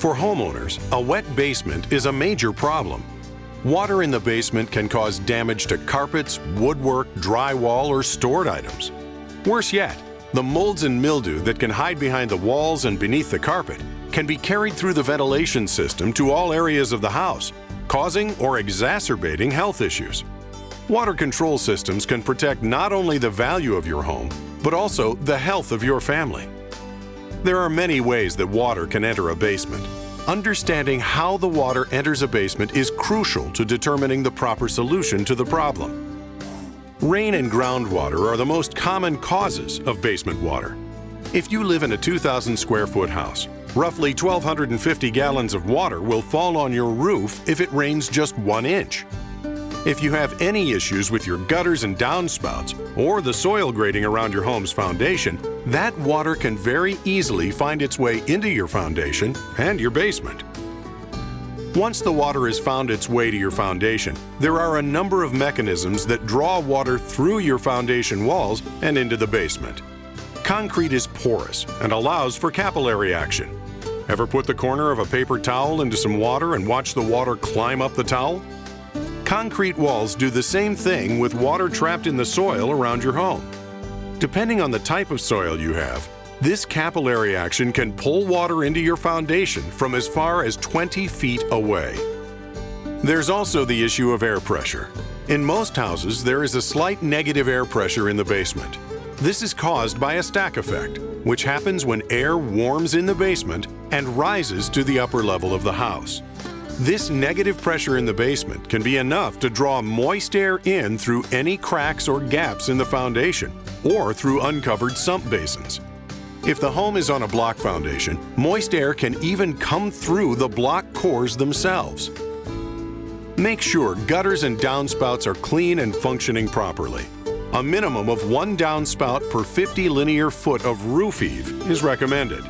For homeowners, a wet basement is a major problem. Water in the basement can cause damage to carpets, woodwork, drywall, or stored items. Worse yet, the molds and mildew that can hide behind the walls and beneath the carpet can be carried through the ventilation system to all areas of the house, causing or exacerbating health issues. Water control systems can protect not only the value of your home, but also the health of your family. There are many ways that water can enter a basement. Understanding how the water enters a basement is crucial to determining the proper solution to the problem. Rain and groundwater are the most common causes of basement water. If you live in a 2,000 square foot house, roughly 1,250 gallons of water will fall on your roof if it rains just 1 inch. If you have any issues with your gutters and downspouts or the soil grading around your home's foundation, that water can very easily find its way into your foundation and your basement. Once the water has found its way to your foundation, there are a number of mechanisms that draw water through your foundation walls and into the basement. Concrete is porous and allows for capillary action. Ever put the corner of a paper towel into some water and watch the water climb up the towel? Concrete walls do the same thing with water trapped in the soil around your home. Depending on the type of soil you have, this capillary action can pull water into your foundation from as far as 20 feet away. There's also the issue of air pressure. In most houses, there is a slight negative air pressure in the basement. This is caused by a stack effect, which happens when air warms in the basement and rises to the upper level of the house. This negative pressure in the basement can be enough to draw moist air in through any cracks or gaps in the foundation or through uncovered sump basins. If the home is on a block foundation, moist air can even come through the block cores themselves. Make sure gutters and downspouts are clean and functioning properly. A minimum of 1 downspout per 50 linear foot of roof eave is recommended.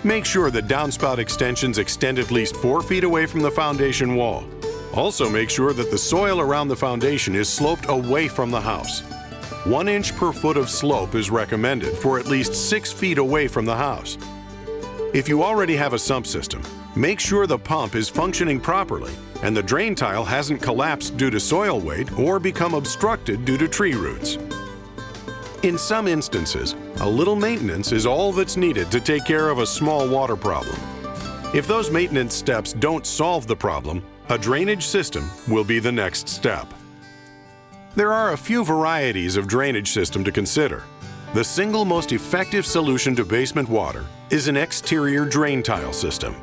Make sure that downspout extensions extend at least 4 feet away from the foundation wall. Also make sure that the soil around the foundation is sloped away from the house. 1 inch per foot of slope is recommended for at least 6 feet away from the house. If you already have a sump system, make sure the pump is functioning properly and the drain tile hasn't collapsed due to soil weight or become obstructed due to tree roots. In some instances, a little maintenance is all that's needed to take care of a small water problem. If those maintenance steps don't solve the problem, a drainage system will be the next step. There are a few varieties of drainage system to consider. The single most effective solution to basement water is an exterior drain tile system.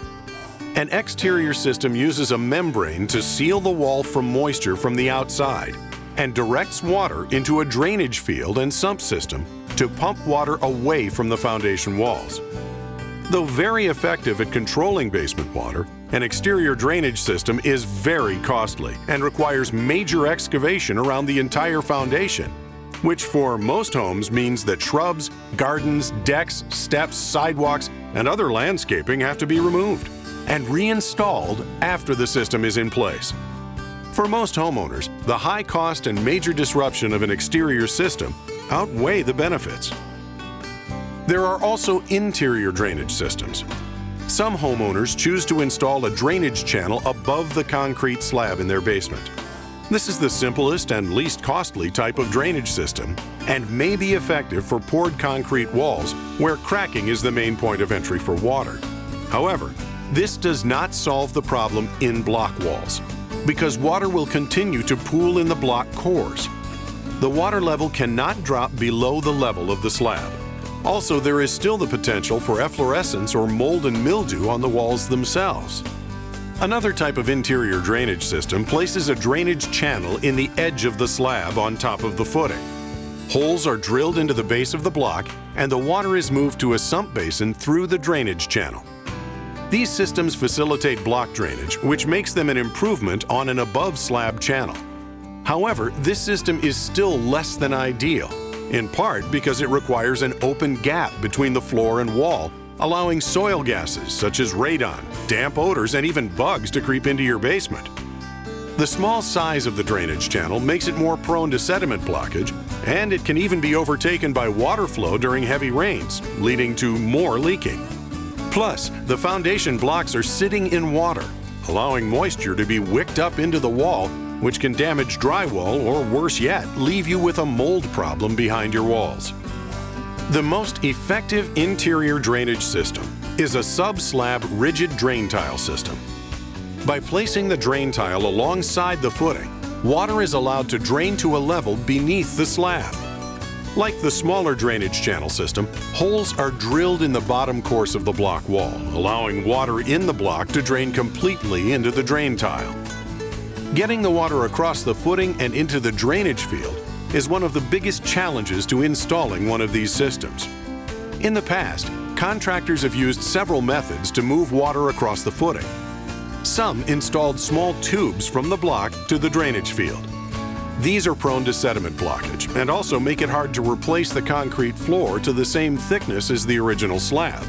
An exterior system uses a membrane to seal the wall from moisture from the outside and directs water into a drainage field and sump system to pump water away from the foundation walls. Though very effective at controlling basement water, an exterior drainage system is very costly and requires major excavation around the entire foundation, which for most homes means that shrubs, gardens, decks, steps, sidewalks, and other landscaping have to be removed and reinstalled after the system is in place. For most homeowners, the high cost and major disruption of an exterior system outweigh the benefits. There are also interior drainage systems. Some homeowners choose to install a drainage channel above the concrete slab in their basement. This is the simplest and least costly type of drainage system and may be effective for poured concrete walls where cracking is the main point of entry for water. However, this does not solve the problem in block walls, because water will continue to pool in the block cores. The water level cannot drop below the level of the slab. Also, there is still the potential for efflorescence or mold and mildew on the walls themselves. Another type of interior drainage system places a drainage channel in the edge of the slab on top of the footing. Holes are drilled into the base of the block, and the water is moved to a sump basin through the drainage channel. These systems facilitate block drainage, which makes them an improvement on an above-slab channel. However, this system is still less than ideal, in part because it requires an open gap between the floor and wall, allowing soil gases such as radon, damp odors, and even bugs to creep into your basement. The small size of the drainage channel makes it more prone to sediment blockage, and it can even be overtaken by water flow during heavy rains, leading to more leaking. Plus, the foundation blocks are sitting in water, allowing moisture to be wicked up into the wall, which can damage drywall or, worse yet, leave you with a mold problem behind your walls. The most effective interior drainage system is a sub-slab rigid drain tile system. By placing the drain tile alongside the footing, water is allowed to drain to a level beneath the slab. Like the smaller drainage channel system, holes are drilled in the bottom course of the block wall, allowing water in the block to drain completely into the drain tile. Getting the water across the footing and into the drainage field is one of the biggest challenges to installing one of these systems. In the past, contractors have used several methods to move water across the footing. Some installed small tubes from the block to the drainage field. These are prone to sediment blockage and also make it hard to replace the concrete floor to the same thickness as the original slab.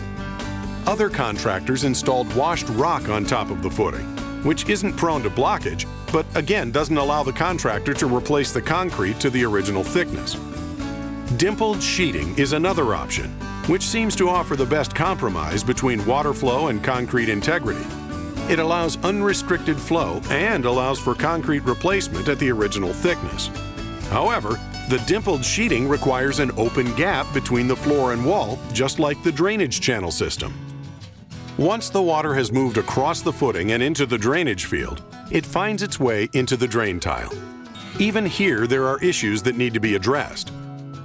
Other contractors installed washed rock on top of the footing, which isn't prone to blockage, but again doesn't allow the contractor to replace the concrete to the original thickness. Dimpled sheeting is another option, which seems to offer the best compromise between water flow and concrete integrity. It allows unrestricted flow and allows for concrete replacement at the original thickness. However, the dimpled sheeting requires an open gap between the floor and wall, just like the drainage channel system. Once the water has moved across the footing and into the drainage field, it finds its way into the drain tile. Even here, there are issues that need to be addressed.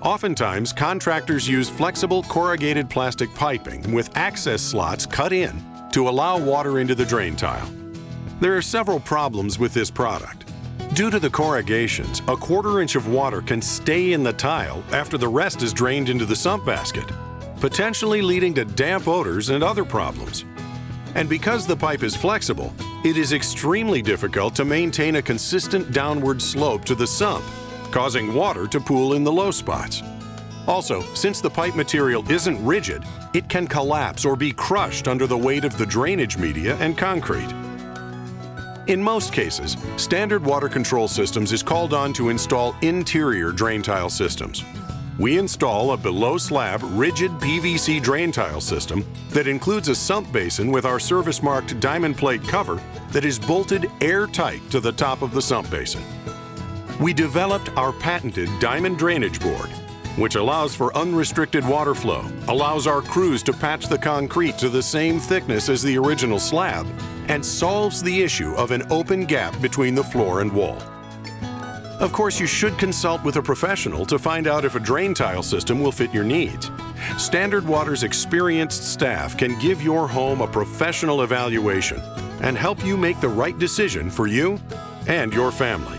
Oftentimes, contractors use flexible corrugated plastic piping with access slots cut in to allow water into the drain tile. There are several problems with this product. Due to the corrugations, a quarter inch of water can stay in the tile after the rest is drained into the sump basket, potentially leading to damp odors and other problems. And because the pipe is flexible, it is extremely difficult to maintain a consistent downward slope to the sump, causing water to pool in the low spots. Also, since the pipe material isn't rigid, it can collapse or be crushed under the weight of the drainage media and concrete. In most cases, standard water control systems is called on to install interior drain tile systems. We install a below-slab rigid PVC drain tile system that includes a sump basin with our service-marked diamond plate cover that is bolted airtight to the top of the sump basin. We developed our patented diamond drainage board, which allows for unrestricted water flow, allows our crews to patch the concrete to the same thickness as the original slab, and solves the issue of an open gap between the floor and wall. Of course, you should consult with a professional to find out if a drain tile system will fit your needs. Standard Water's experienced staff can give your home a professional evaluation and help you make the right decision for you and your family.